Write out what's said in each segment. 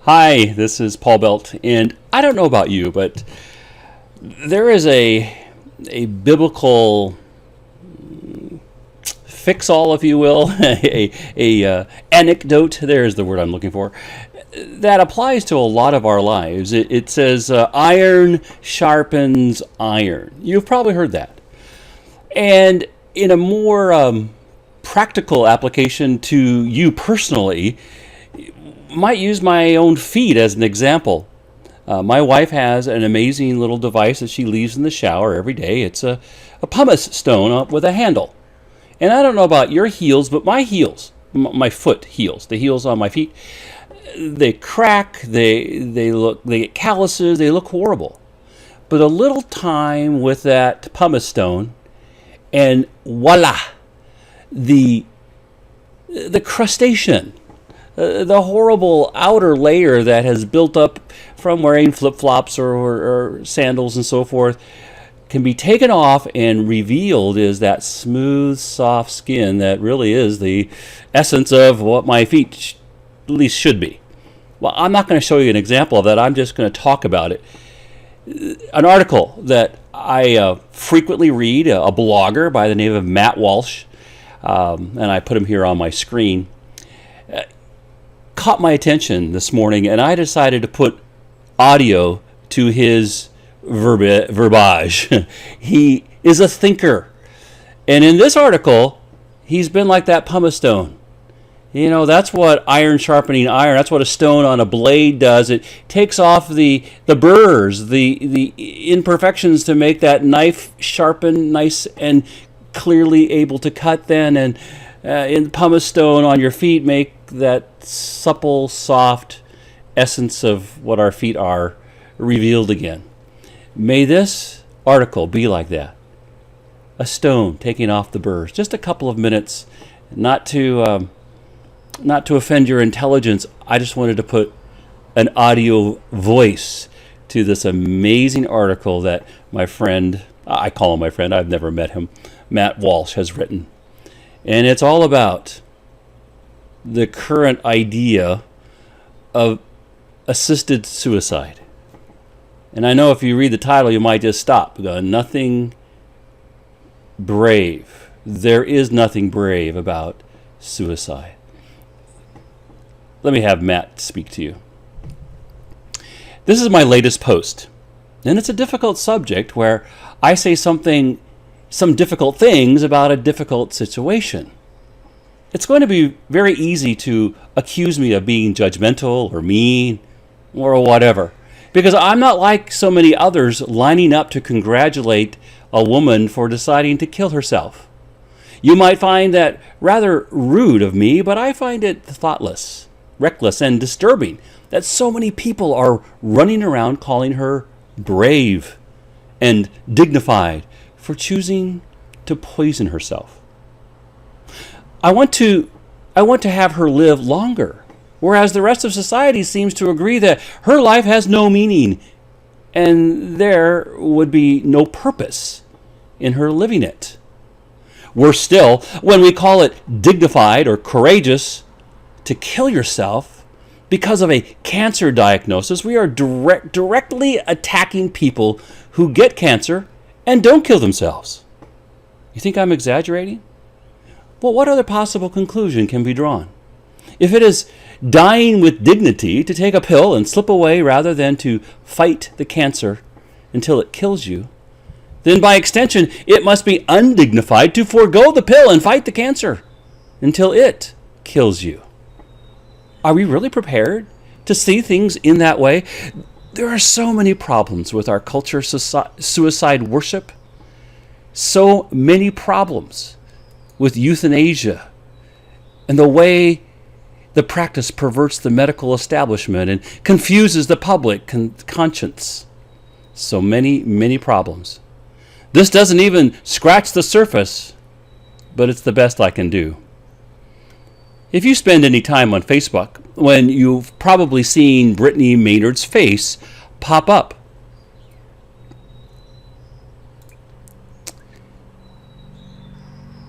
Hi, this is Paul Belt, and I don't know about you, but there is a biblical fix all, if you will, a anecdote. There's the word I'm looking for. That applies to a lot of our lives. It says, "Iron sharpens iron." You've probably heard that, and in a more practical application to you personally, might use my own feet as an example. My wife has an amazing little device that she leaves in the shower every day. It's a pumice stone with a handle. And I don't know about your heels, but my heels, my foot heels, the heels on my feet, they crack, they get calluses, they look horrible. But a little time with that pumice stone, and voila, the the crustacean, the horrible outer layer that has built up from wearing flip-flops or sandals and so forth can be taken off, and revealed is that smooth, soft skin that really is the essence of what my feet at least should be. Well, I'm not going to show you an example of that. I'm just going to talk about it. An article that I frequently read, a blogger by the name of Matt Walsh, and I put him here on my screen, caught my attention this morning, and I decided to put audio to his verbiage. He is a thinker, and in this article, he's been like that pumice stone. You know, that's what iron sharpening iron. That's what a stone on a blade does. It takes off the burrs, the imperfections to make that knife sharpen, nice and clearly able to cut. Then, and in pumice stone on your feet make that supple, soft essence of what our feet are revealed again. May this article be like that. A stone taking off the burrs. Just a couple of minutes, not to offend your intelligence. I just wanted to put an audio voice to this amazing article that my friend, I call him my friend, I've never met him, Matt Walsh, has written. And it's all about the current idea of assisted suicide. And I know if you read the title, you might just stop. Nothing brave. There is nothing brave about suicide. Let me have Matt speak to you. This is my latest post. And it's a difficult subject where I say some difficult things about a difficult situation. It's going to be very easy to accuse me of being judgmental or mean or whatever, because I'm not like so many others lining up to congratulate a woman for deciding to kill herself. You might find that rather rude of me, but I find it thoughtless, reckless, and disturbing that so many people are running around calling her brave and dignified for choosing to poison herself. I want to have her live longer, whereas the rest of society seems to agree that her life has no meaning and there would be no purpose in her living it. Worse still, when we call it dignified or courageous to kill yourself because of a cancer diagnosis, we are directly attacking people who get cancer and don't kill themselves. You think I'm exaggerating? Well, what other possible conclusion can be drawn? If it is dying with dignity to take a pill and slip away rather than to fight the cancer until it kills you, then by extension, it must be undignified to forego the pill and fight the cancer until it kills you. Are we really prepared to see things in that way? There are so many problems with our culture, suicide worship, so many problems with euthanasia and the way the practice perverts the medical establishment and confuses the public conscience. So many, many problems. This doesn't even scratch the surface, but it's the best I can do. If you spend any time on Facebook, when you've probably seen Brittany Maynard's face pop up.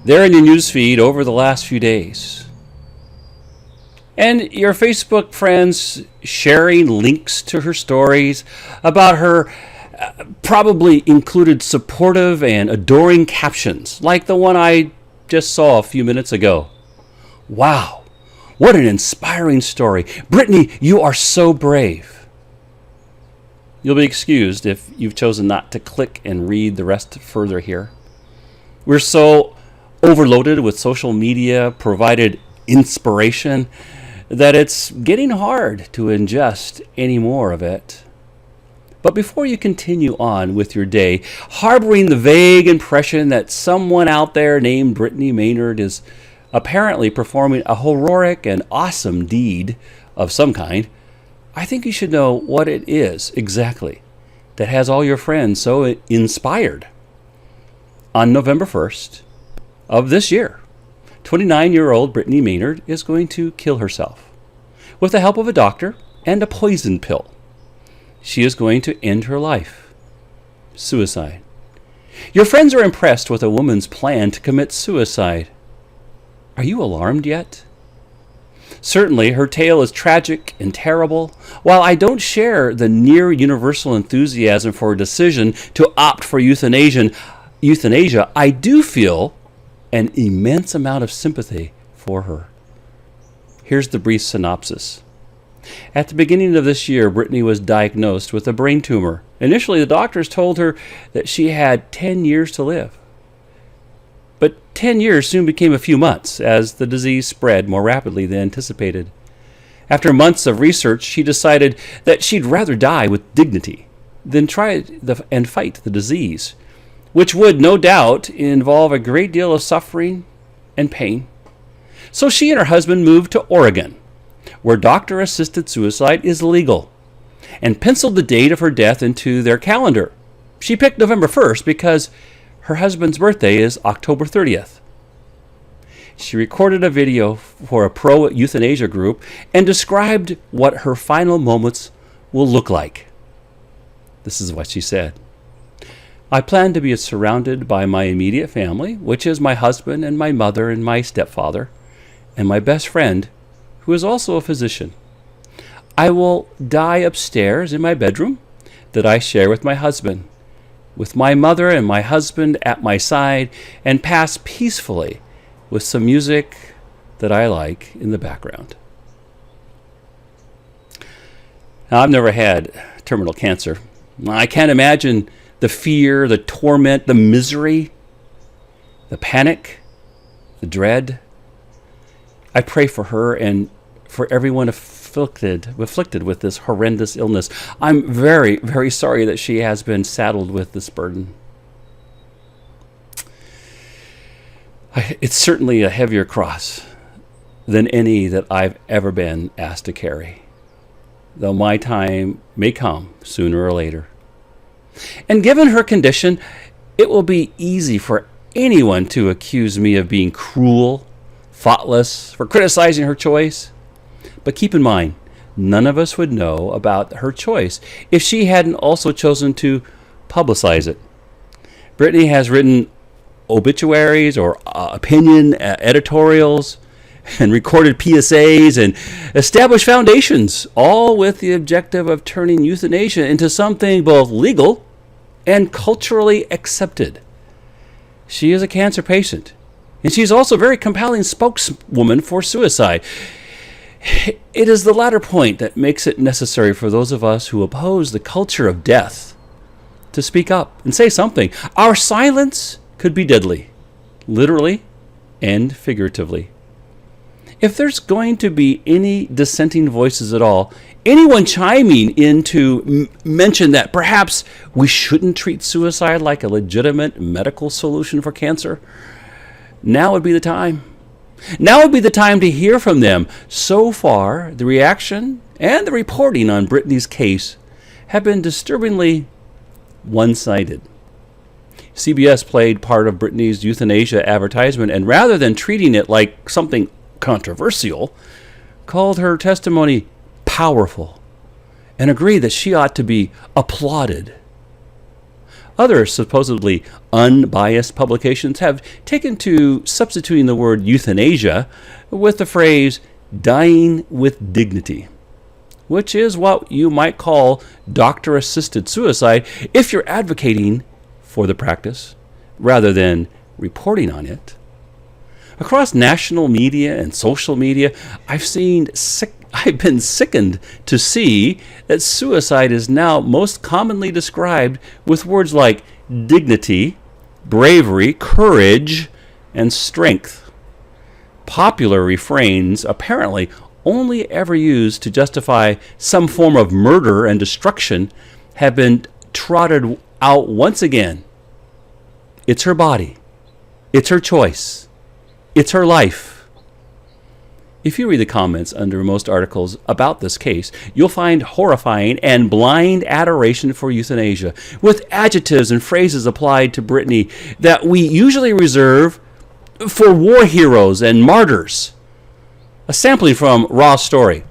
There in your newsfeed over the last few days. And your Facebook friends sharing links to her stories about her probably included supportive and adoring captions, like the one I just saw a few minutes ago. Wow, what an inspiring story. Brittany, you are so brave. You'll be excused if you've chosen not to click and read the rest further here. We're so overloaded with social media provided inspiration that it's getting hard to ingest any more of it. But before you continue on with your day, harboring the vague impression that someone out there named Brittany Maynard is apparently performing a heroic and awesome deed of some kind, I think you should know what it is exactly that has all your friends so inspired. On November 1st of this year, 29-year-old Brittany Maynard is going to kill herself with the help of a doctor and a poison pill. She is going to end her life. Suicide. Your friends are impressed with a woman's plan to commit suicide. Are you alarmed yet? Certainly, her tale is tragic and terrible. While I don't share the near universal enthusiasm for a decision to opt for euthanasia, I do feel an immense amount of sympathy for her. Here's the brief synopsis. At the beginning of this year, Brittany was diagnosed with a brain tumor. Initially, the doctors told her that she had 10 years to live. But 10 years soon became a few months as the disease spread more rapidly than anticipated. After months of research, she decided that she'd rather die with dignity than try and fight the disease, which would no doubt involve a great deal of suffering and pain. So she and her husband moved to Oregon, where doctor-assisted suicide is legal, and penciled the date of her death into their calendar. She picked November 1st because her husband's birthday is October 30th. She recorded a video for a pro-euthanasia group and described what her final moments will look like. This is what she said. I plan to be surrounded by my immediate family, which is my husband and my mother and my stepfather, and my best friend, who is also a physician. I will die upstairs in my bedroom that I share with my husband, with my mother and my husband at my side, and pass peacefully with some music that I like in the background. Now, I've never had terminal cancer. I can't imagine the fear, the torment, the misery, the panic, the dread. I pray for her and for everyone afflicted with this horrendous illness. I'm very, very sorry that she has been saddled with this burden. It's certainly a heavier cross than any that I've ever been asked to carry, though my time may come sooner or later. And given her condition, it will be easy for anyone to accuse me of being cruel, thoughtless, for criticizing her choice. But keep in mind, none of us would know about her choice if she hadn't also chosen to publicize it. Brittany has written obituaries or opinion editorials and recorded PSAs and established foundations, all with the objective of turning euthanasia into something both legal and culturally accepted. She is a cancer patient, and she's also a very compelling spokeswoman for suicide. It is the latter point that makes it necessary for those of us who oppose the culture of death to speak up and say something. Our silence could be deadly, literally and figuratively. If there's going to be any dissenting voices at all, anyone chiming in to mention that perhaps we shouldn't treat suicide like a legitimate medical solution for cancer, now would be the time. Now would be the time to hear from them. So far, the reaction and the reporting on Brittany's case have been disturbingly one-sided. CBS played part of Brittany's euthanasia advertisement, and rather than treating it like something controversial, called her testimony powerful and agreed that she ought to be applauded. Other supposedly unbiased publications have taken to substituting the word euthanasia with the phrase dying with dignity, which is what you might call doctor-assisted suicide if you're advocating for the practice rather than reporting on it. Across national media and social media, I've been sickened to see that suicide is now most commonly described with words like dignity, bravery, courage, and strength. Popular refrains apparently only ever used to justify some form of murder and destruction have been trotted out once again. It's her body. It's her choice. It's her life. If you read the comments under most articles about this case, you'll find horrifying and blind adoration for euthanasia, with adjectives and phrases applied to Brittany that we usually reserve for war heroes and martyrs. A sampling from Raw Story.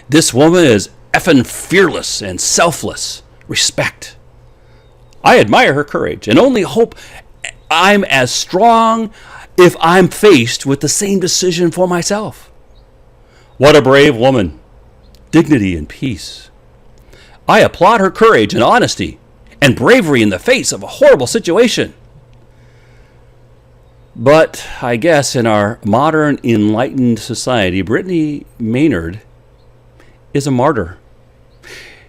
This woman is effing fearless and selfless. Respect. I admire her courage and only hope I'm as strong if I'm faced with the same decision for myself. What a brave woman. Dignity and peace. I applaud her courage and honesty and bravery in the face of a horrible situation. But I guess in our modern enlightened society, Brittany Maynard is a martyr.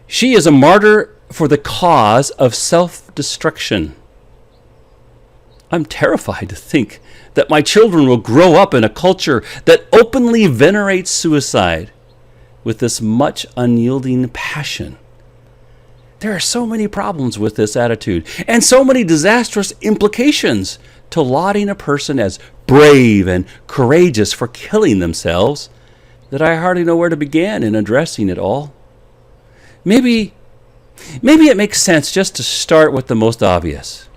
She is a martyr for the cause of self-destruction. I'm terrified to think that my children will grow up in a culture that openly venerates suicide with this much unyielding passion. There are so many problems with this attitude and so many disastrous implications to lauding a person as brave and courageous for killing themselves that I hardly know where to begin in addressing it all. Maybe it makes sense just to start with the most obvious.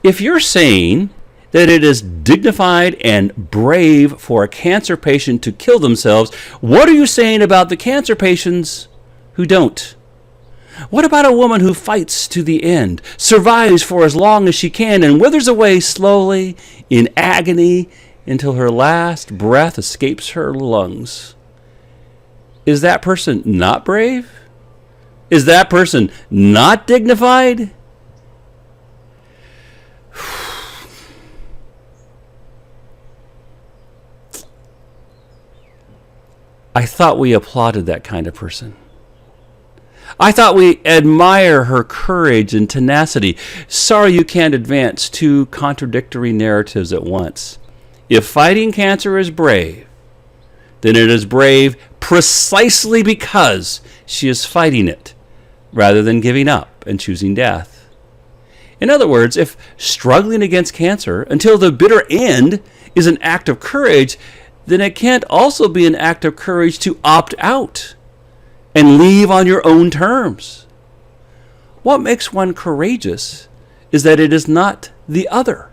If you're saying that it is dignified and brave for a cancer patient to kill themselves, what are you saying about the cancer patients who don't? What about a woman who fights to the end, survives for as long as she can, and withers away slowly in agony until her last breath escapes her lungs? Is that person not brave? Is that person not dignified? I thought we applauded that kind of person. I thought we admire her courage and tenacity. Sorry you can't advance two contradictory narratives at once. If fighting cancer is brave, then it is brave precisely because she is fighting it, rather than giving up and choosing death. In other words, if struggling against cancer until the bitter end is an act of courage, then it can't also be an act of courage to opt out and leave on your own terms. What makes one courageous is that it is not the other.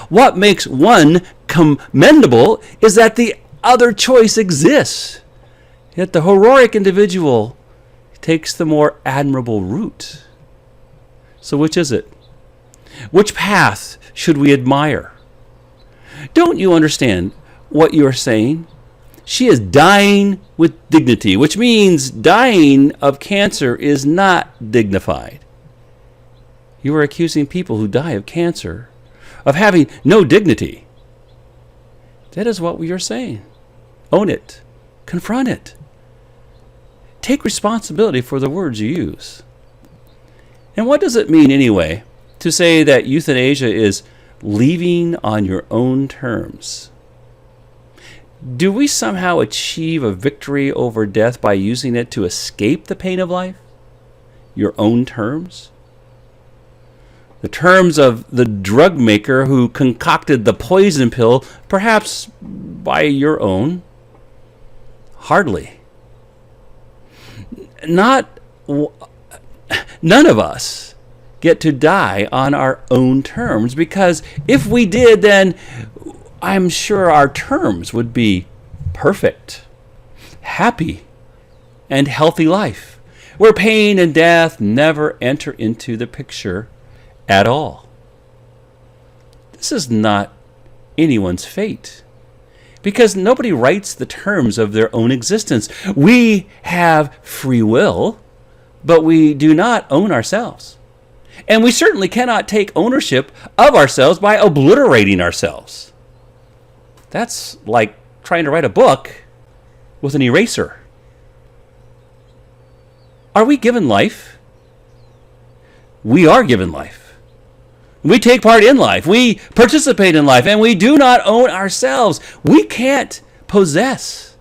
What makes one commendable is that the other choice exists. Yet the heroic individual takes the more admirable route. So which is it? Which path should we admire? Don't you understand what you are saying? She is dying with dignity, which means dying of cancer is not dignified. You are accusing people who die of cancer of having no dignity. That is what we are saying. Own it. Confront it. Take responsibility for the words you use. And what does it mean anyway to say that euthanasia is leaving on your own terms? Do we somehow achieve a victory over death by using it to escape the pain of life? Your own terms? The terms of the drug maker who concocted the poison pill, perhaps by your own? Hardly. None of us get to die on our own terms, because if we did, then I'm sure our terms would be perfect, happy, and healthy life, where pain and death never enter into the picture at all. This is not anyone's fate. because nobody writes the terms of their own existence. We have free will, but we do not own ourselves. And we certainly cannot take ownership of ourselves by obliterating ourselves. That's like trying to write a book with an eraser. Are we given life? We are given life. We take part in life. We participate in life, and we do not own ourselves. We can't possess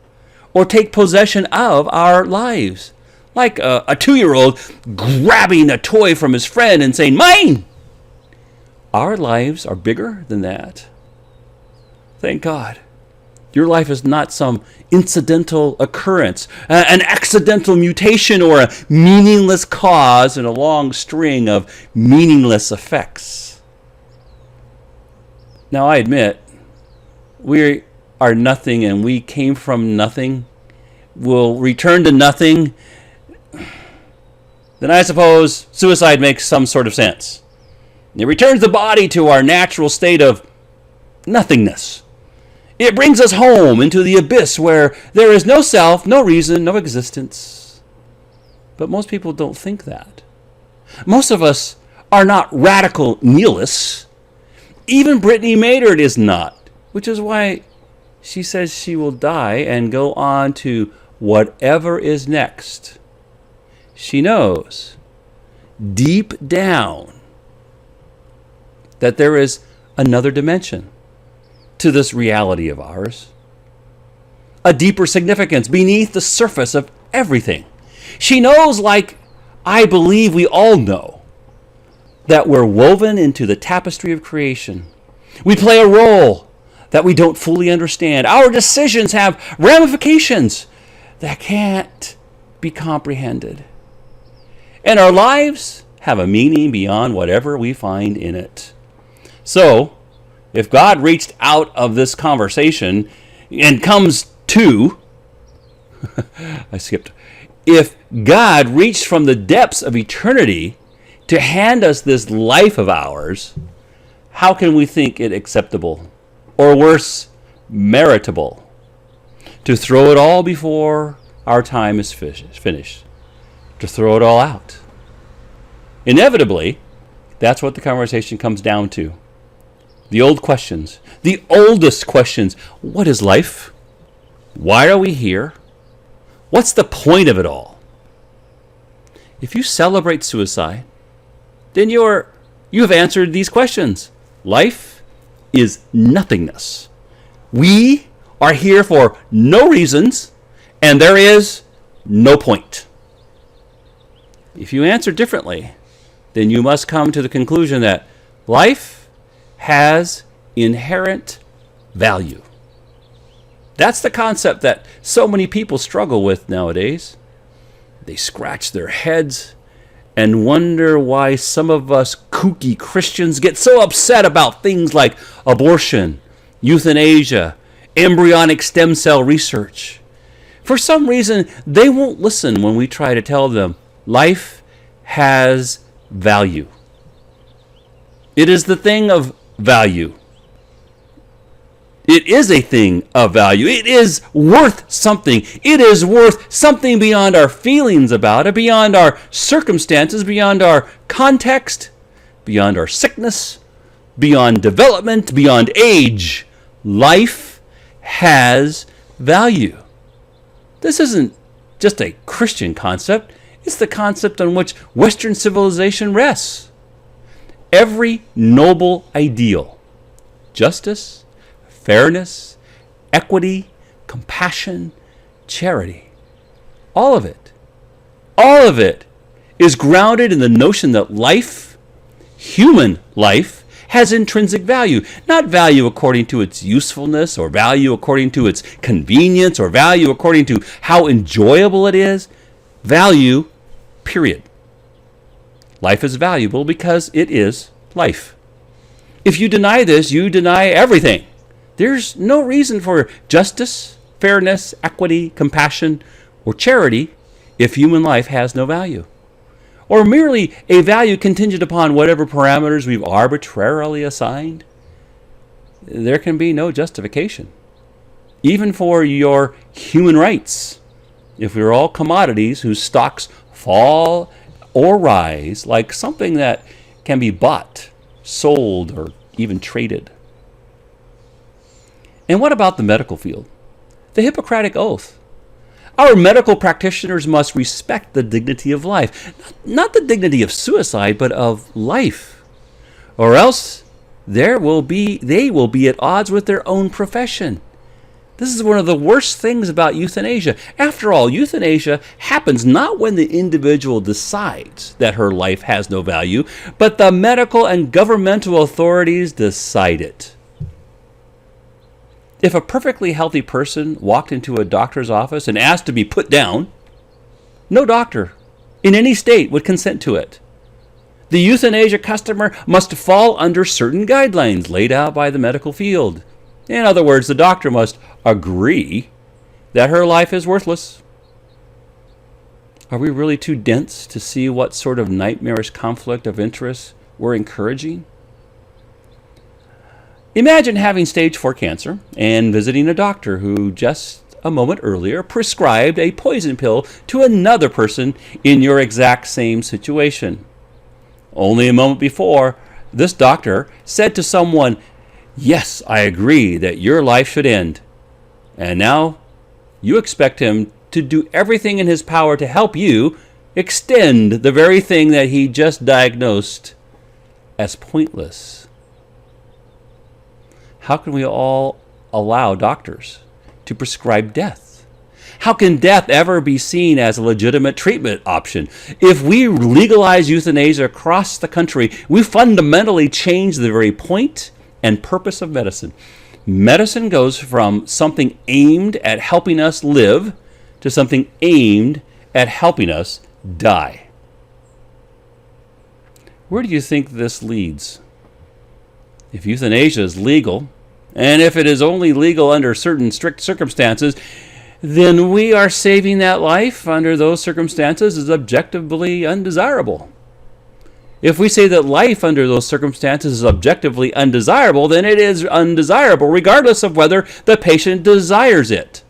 or take possession of our lives. Like a 2-year-old grabbing a toy from his friend and saying, "Mine!" Our lives are bigger than that. Thank God. Your life is not some incidental occurrence, an accidental mutation, or a meaningless cause in a long string of meaningless effects. Now, I admit, we are nothing and we came from nothing. We'll return to nothing. Then I suppose suicide makes some sort of sense. It returns the body to our natural state of nothingness. It brings us home into the abyss where there is no self, no reason, no existence. But most people don't think that. Most of us are not radical nihilists. Even Brittany Maynard is not, which is why she says she will die and go on to whatever is next. She knows deep down that there is another dimension to this reality of ours, a deeper significance beneath the surface of everything. She knows, like I believe we all know, that we're woven into the tapestry of creation. We play a role that we don't fully understand. Our decisions have ramifications that can't be comprehended. And our lives have a meaning beyond whatever we find in it. So, if God reached out of this conversation and comes to, if God reached from the depths of eternity to hand us this life of ours, how can we think it acceptable, or worse, meritable, to throw it all before our time is finished, to throw it all out? Inevitably, that's what the conversation comes down to. The old questions, the oldest questions. What is life? Why are we here? What's the point of it all? If you celebrate suicide, then you have answered these questions. Life is nothingness. We are here for no reasons, and there is no point. If you answer differently, then you must come to the conclusion that life has inherent value. That's the concept that so many people struggle with nowadays. They scratch their heads and wonder why some of us kooky Christians get so upset about things like abortion, euthanasia, embryonic stem cell research. For some reason, they won't listen when we try to tell them life has value. It is the thing of value. It is a thing of value. It is worth something. It is worth something beyond our feelings about it, beyond our circumstances, beyond our context, beyond our sickness, beyond development, beyond age. Life has value. This isn't just a Christian concept. It's the concept on which Western civilization rests. Every noble ideal, justice, fairness, equity, compassion, charity, all of it is grounded in the notion that life, human life, has intrinsic value. Not value according to its usefulness, or value according to its convenience, or value according to how enjoyable it is. Value, period. Life is valuable because it is life. If you deny this, you deny everything. There's no reason for justice, fairness, equity, compassion, or charity if human life has no value, or merely a value contingent upon whatever parameters we've arbitrarily assigned. There can be no justification. even for your human rights. If we were all commodities whose stocks fall or rise like something that can be bought, sold, or even traded. And what about the medical field? The Hippocratic Oath. Our medical practitioners must respect the dignity of life, not the dignity of suicide, but of life, or else they will be at odds with their own profession. This is one of the worst things about euthanasia. After all, euthanasia happens not when the individual decides that her life has no value, but the medical and governmental authorities decide it. If a perfectly healthy person walked into a doctor's office and asked to be put down, no doctor in any state would consent to it. The euthanasia customer must fall under certain guidelines laid out by the medical field. In other words, the doctor must agree that her life is worthless. Are we really too dense to see what sort of nightmarish conflict of interest we're encouraging? Imagine having stage 4 cancer and visiting a doctor who just a moment earlier prescribed a poison pill to another person in your exact same situation. Only a moment before, this doctor said to someone, "Yes, I agree that your life should end." And now you expect him to do everything in his power to help you extend the very thing that he just diagnosed as pointless. How can we all allow doctors to prescribe death? How can death ever be seen as a legitimate treatment option? If we legalize euthanasia across the country, we fundamentally change the very point and purpose of medicine. Medicine goes from something aimed at helping us live to something aimed at helping us die. Where do you think this leads? If euthanasia is legal, and if it is only legal under certain strict circumstances, then we are saving that life under those circumstances is objectively undesirable. If we say that life under those circumstances is objectively undesirable, then it is undesirable regardless of whether the patient desires it.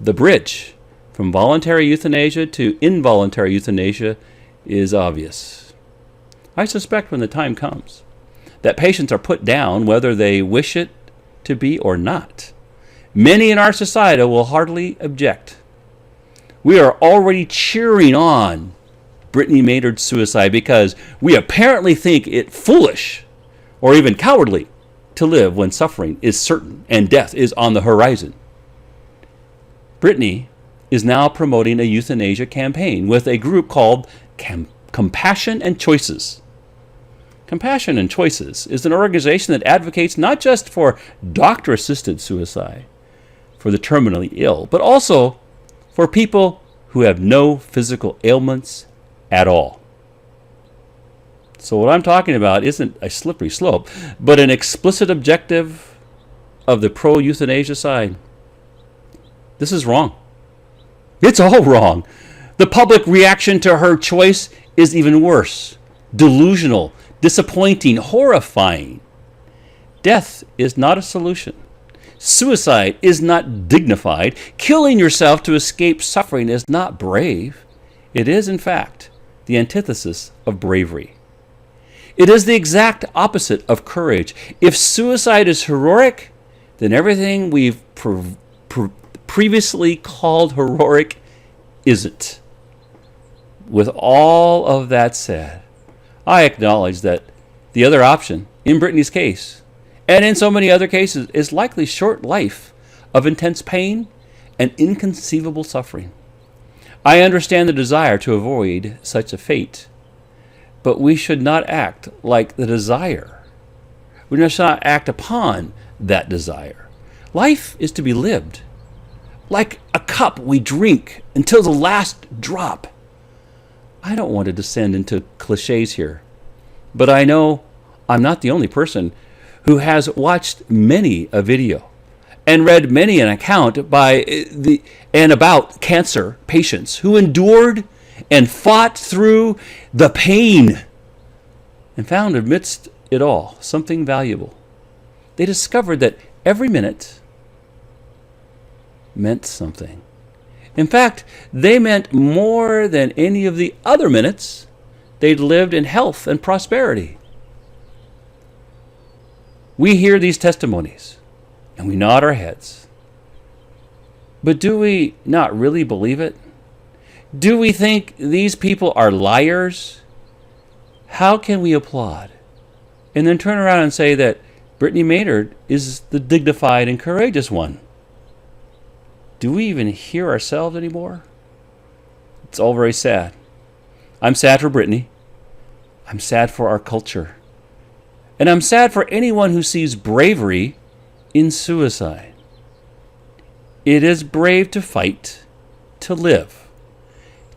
The bridge from voluntary euthanasia to involuntary euthanasia is obvious. I suspect when the time comes that patients are put down whether they wish it to be or not, many in our society will hardly object. We are already cheering on Brittany Maynard's suicide because we apparently think it foolish or even cowardly to live when suffering is certain and death is on the horizon. Brittany is now promoting a euthanasia campaign with a group called Compassion and Choices. Compassion and Choices is an organization that advocates not just for doctor-assisted suicide for the terminally ill, but also for people who have no physical ailments at all. So what I'm talking about isn't a slippery slope, but an explicit objective of the pro-euthanasia side. This is wrong. It's all wrong. The public reaction to her choice is even worse. Delusional, disappointing, horrifying. Death is not a solution. Suicide is not dignified. Killing yourself to escape suffering is not brave. It is, in fact, the antithesis of bravery. It is the exact opposite of courage. If suicide is heroic, then everything we've previously called heroic isn't. With all of that said, I acknowledge that the other option, in Brittany's case, and in so many other cases, is likely short life of intense pain and inconceivable suffering. I understand the desire to avoid such a fate, but we should not act like the desire. We must not act upon that desire. Life is to be lived like a cup we drink until the last drop. I don't want to descend into cliches here, but I know I'm not the only person who has watched many a video and read many an account about cancer patients who endured and fought through the pain and found amidst it all something valuable. They discovered that every minute meant something. In fact, they meant more than any of the other minutes they'd lived in health and prosperity. We hear these testimonies and we nod our heads. But do we not really believe it? Do we think these people are liars? How can we applaud and then turn around and say that Brittany Maynard is the dignified and courageous one? Do we even hear ourselves anymore? It's all very sad. I'm sad for Brittany. I'm sad for our culture. And I'm sad for anyone who sees bravery in suicide. It is brave to fight, to live,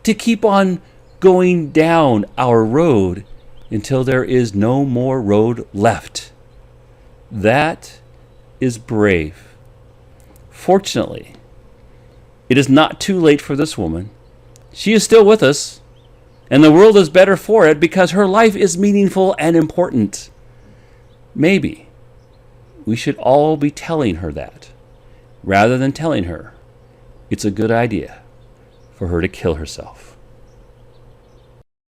to keep on going down our road until there is no more road left. That is brave. Fortunately, it is not too late for this woman. She is still with us, and the world is better for it because her life is meaningful and important. Maybe we should all be telling her that, rather than telling her it's a good idea for her to kill herself.